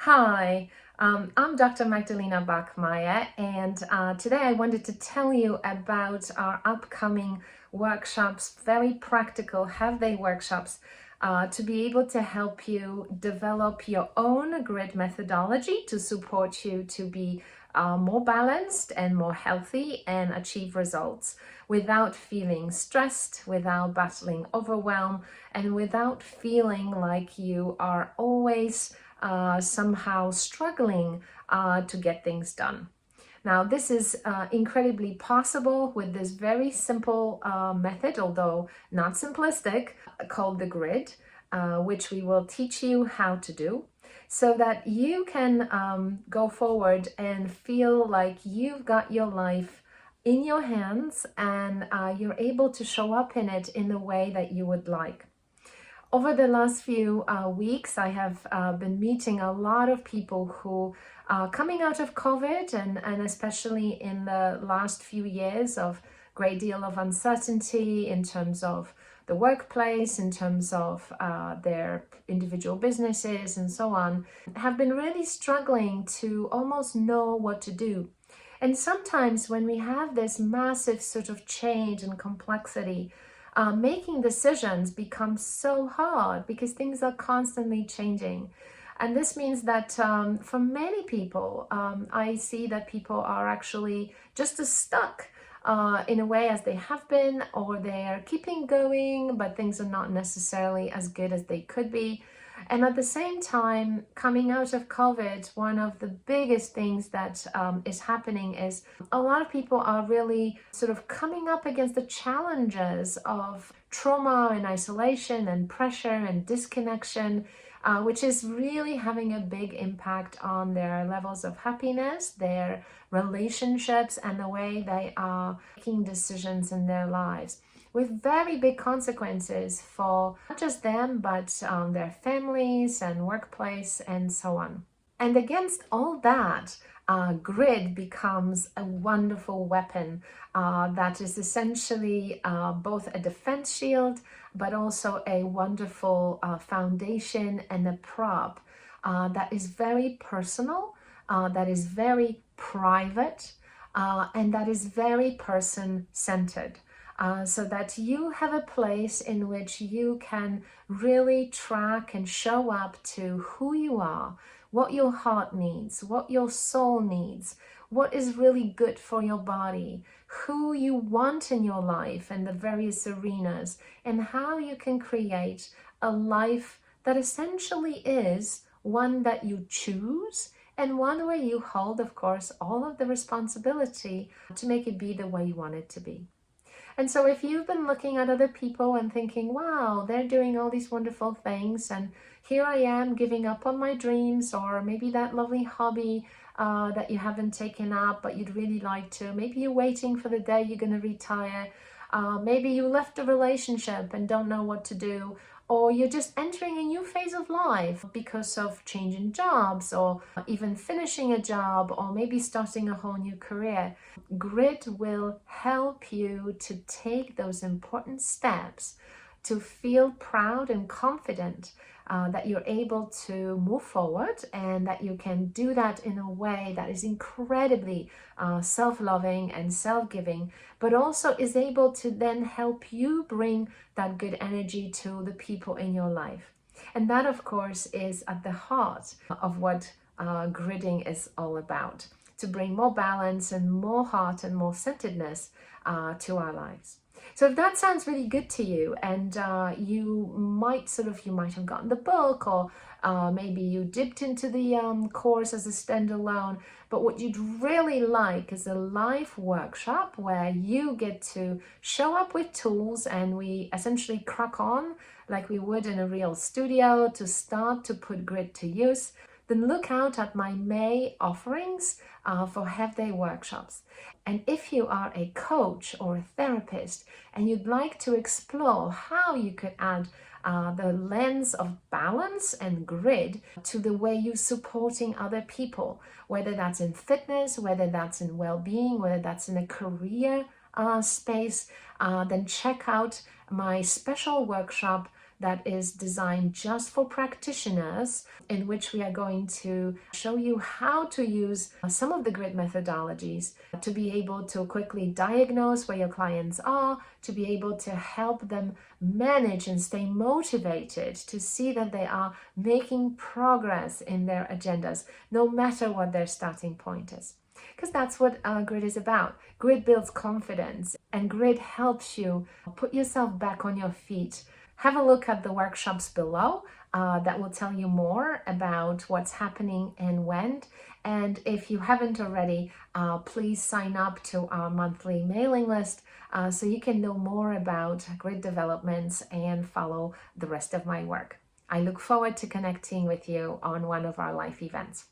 Hi, I'm Dr. Magdalena Bachmeier, and today I wanted to tell you about our upcoming workshops, very practical half-day workshops, to be able to help you develop your own grid methodology to support you to be more balanced and more healthy and achieve results without feeling stressed, without battling overwhelm, and without feeling like you are always somehow struggling to get things done. Now, this is incredibly possible with this very simple method, although not simplistic, called the grid, which we will teach you how to do so that you can go forward and feel like you've got your life in your hands and you're able to show up in it in the way that you would like. Over the last few weeks, I have been meeting a lot of people who are coming out of COVID and especially in the last few years of great deal of uncertainty in terms of the workplace, in terms of their individual businesses and so on, have been really struggling to almost know what to do. And sometimes when we have this massive sort of change and complexity, making decisions becomes so hard because things are constantly changing. And this means that for many people, I see that people are actually just as stuck in a way as they have been, or they're keeping going, but things are not necessarily as good as they could be. And at the same time, coming out of COVID, one of the biggest things that is happening is a lot of people are really sort of coming up against the challenges of trauma and isolation and pressure and disconnection, which is really having a big impact on their levels of happiness, their relationships, and the way they are making decisions in their lives, with very big consequences for not just them, but their families and workplace and so on. And against all that, grid becomes a wonderful weapon that is essentially both a defense shield, but also a wonderful foundation and a prop that is very personal, that is very private, and that is very person-centered. So that you have a place in which you can really track and show up to who you are, what your heart needs, what your soul needs, what is really good for your body, who you want in your life and the various arenas, and how you can create a life that essentially is one that you choose and one where you hold, of course, all of the responsibility to make it be the way you want it to be. And so if you've been looking at other people and thinking, wow, they're doing all these wonderful things, and here I am giving up on my dreams, or maybe that lovely hobby that you haven't taken up, but you'd really like to. Maybe you're waiting for the day you're going to retire. Maybe you left a relationship and don't know what to do, or you're just entering a new phase of life because of changing jobs, or even finishing a job, or maybe starting a whole new career. Grid will help you to take those important steps to feel proud and confident that you're able to move forward, and that you can do that in a way that is incredibly self-loving and self-giving, but also is able to then help you bring that good energy to the people in your life. And that, of course, is at the heart of what gridding is all about, to bring more balance and more heart and more centeredness to our lives. So if that sounds really good to you, and you might have gotten the book, or maybe you dipped into the course as a standalone, but what you'd really like is a live workshop where you get to show up with tools, and we essentially crack on like we would in a real studio to start to put grid to use. Then look out at my May offerings for half-day workshops. And if you are a coach or a therapist and you'd like to explore how you could add the lens of balance and grid to the way you're supporting other people, whether that's in fitness, whether that's in well-being, whether that's in a career space, then check out my special workshop, that is designed just for practitioners, in which we are going to show you how to use some of the grid methodologies to be able to quickly diagnose where your clients are, to be able to help them manage and stay motivated to see that they are making progress in their agendas, no matter what their starting point is. Because that's what grid is about. Grid builds confidence, and grid helps you put yourself back on your feet. Have a look at the workshops below that will tell you more about what's happening and when. And if you haven't already, please sign up to our monthly mailing list so you can know more about grid developments and follow the rest of my work. I look forward to connecting with you on one of our live events.